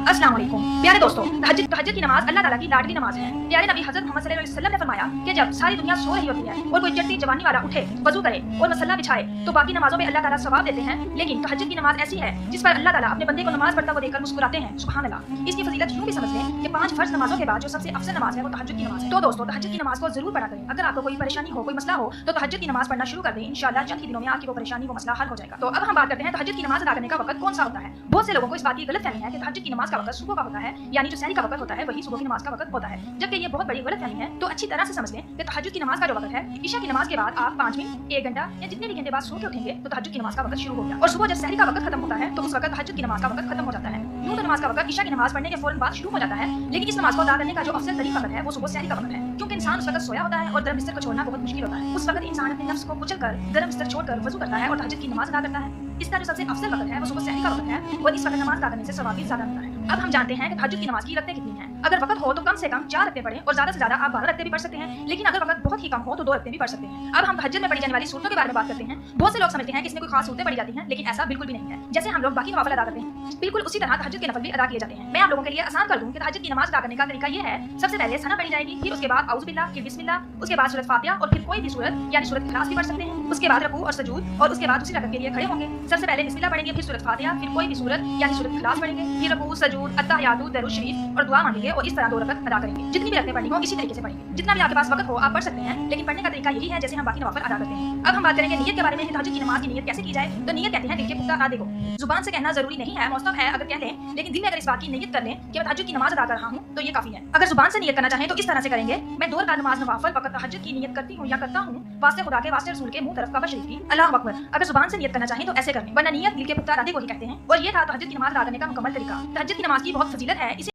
अस्सलाम वालेकुम। प्यारे दोस्तों, तहज्जुद की नमाज अल्लाह ताला की लाडली नमाज है। प्यारे नबी हजरत मोहम्मद सल्लल्लाहु अलैहि वसल्लम ने फरमाया कि जब सारी दुनिया सो रही होती है और कोई चढ़ती जवानी वाला उठे, वजू करे और मसल्ला बिछाए तो बाकी नमाजों में अल्लाह ताला सवाब देते हैं, लेकिन तहज्जुद की नमाज ऐसी है जिस पर अल्लाह ताला अपने बंदे को नमाज पढ़ता हुआ देखकर मुस्कुराते हैं। सुभान अल्लाह। इसकी फजीलत यूं भी समझ लें कि 5 फर्ज नमाजों के बाद जो सबसे अफजल नमाज है वो तहज्जुद की नमाज है। तो दोस्तों, तहज्जुद की नमाज को जरूर पढ़ा करें। अगर आपको कोई परेशानी हो, कोई मसला हो तो तहज्जुद की नमाज पढ़ना शुरू कर दें। इंशाअल्लाह चंद ही दिनों में आपकी वो परेशानी, वो मसला हल हो जाएगा। तो अब हम बात करते हैं तहज्जुद की नमाज अदा करने का वक्त कौन सा होता है। बहुत से लोगों को इस बात की गलतफहमी है कि तहज्जुद की नमाज का वक्त सुबह का होता है, यानी जो सहरी का वक्त होता है वही सुबह की नमाज का वक्त होता है, जबकि ये बहुत बड़ी गलतफहमी है। तो अच्छी तरह से समझ लें कि तहज्जुद की नमाज का जो वक्त है, ईशा की नमाज के बाद आप 5 मिनट, 1 घंटा या जितने भी घंटे बाद सो के उठेंगे तो तहज्जुद की नमाज का वक्त शुरू हो गया। और सुबह जब सहरी का वक्त खत्म होता है तो उस वक्त तहज्जुद की नमाज का वक्त खत्म हो जाता है। यूं तो नमाज का वक्त ईशा की नमाज पढ़ने के फौरन बाद शुरू हो जाता है, लेकिन इस नमाज को अदा करने का जो अफजल तरीन वक्त है वो सुबह सहरी का वक्त है, क्योंकि इंसान उस वक्त सोया होता है और गर्म बिस्तर को छोड़ना बहुत मुश्किल होता है। उस वक्त इंसान अपने नफ्स को कुचलकर गर्म बिस्तर छोड़कर वजू करता है और तहज्जुद की नमाज अदा करता है। इसका जो सबसे अफजल वक्त है वो सुबह सहरी का वक्त है और इस वक्त नमाज अदा करने से सवाब भी ज्यादा मिलता है। अब हम जानते हैं कि तहज्जुद की नमाज की रकतें कितनी हैं। अगर वक्त हो तो कम से कम 4 रकतें पढ़ें और ज्यादा से ज्यादा आप 12 रकतें भी पढ़ सकते हैं, लेकिन अगर वक्त बहुत ही कम हो तो 2 रकतें भी पढ़ सकते हैं। अब हम तहज्जुद में पढ़ी जाने वाली सूरतों के बारे में बात करते हैं। बहुत से लोग समझते हैं कि इसमें कोई खास सूरतें पढ़ी जाती हैं, लेकिन ऐसा बिल्कुल भी नहीं है। जैसे हम लोग बाकी नवाफिल अदा करते हैं, बिल्कुल उसी तरह तहज्जुद के नफल भी अदा किए जाते हैं। मैं आप लोगों के लिए आसान कर दूं कि तहज्जुद की नमाज अदा करने का तरीका ये है। सबसे पहले सना पढ़ी जाएगी, फिर उसके बाद औज़ बिल्लाह, फिर बिस्मिल्लाह, उसके बाद सूरत फातिहा और फिर कोई भी सूरत यानी सूरत इखलास भी पढ़ सकते हैं। उसके बाद रुकू और सजूद और उसके बाद दूसरी रकअत के लिए खड़े होंगे। सबसे पहले बिस्मिल्लाह पढ़ेंगे, फिर सूरत फातिहा, फिर कोई भी सूरत यानी सूरत इखलास पढ़ेंगे, फिर रुकू, सजूद, अत्तहियातु, दरूद शरीफ और दुआ मांगेंगे और इस तरह 2 रकअत अदा करेंगे। जितनी भी रकअतें पढ़नी हो इसी तरीके से पढ़ेंगे। जितना भी आपके पास वक्त हो आप पढ़ सकते हैं, लेकिन पढ़ने का तरीका यही है जैसे हम बाकी नवाफिल अदा करते हैं। अब हम बात करेंगे नियत के बारे में कि तहज्जुद की नमाज की नियत कैसे की जाए। तो नियत कहते हैं दिल के पुख्ता इरादे को। जुबान से कहना जरूरी नहीं है, मौसम है अगर कह लें, लेकिन दिल में अगर इस बात की नियत कर लें कि मैं तहज्जुद की नमाज अदा कर रहा हूं तो ये काफी है। अगर जुबान से नियत करना चाहें तो इस तरह से करेंगे, मैं 2 रकात नमाज नवाफिल वक्त तहज्जुद की नियत करती हूं या करता हूं, वास्ते खुदा के, वास्ते रसूल के, मुंह तरफ काबा शरीफ की, अल्लाहु अकबर। अगर जुबान से नियत करना चाहें तो ऐसे कर लें, वरना नियत दिल के पुख्ता इरादे को ही कहते हैं। और ये था तहज्जुद की नमाज अदा करने का मुकम्मल तरीका। तहज्जुद की नमाज की बहुत फजीलत है। इसे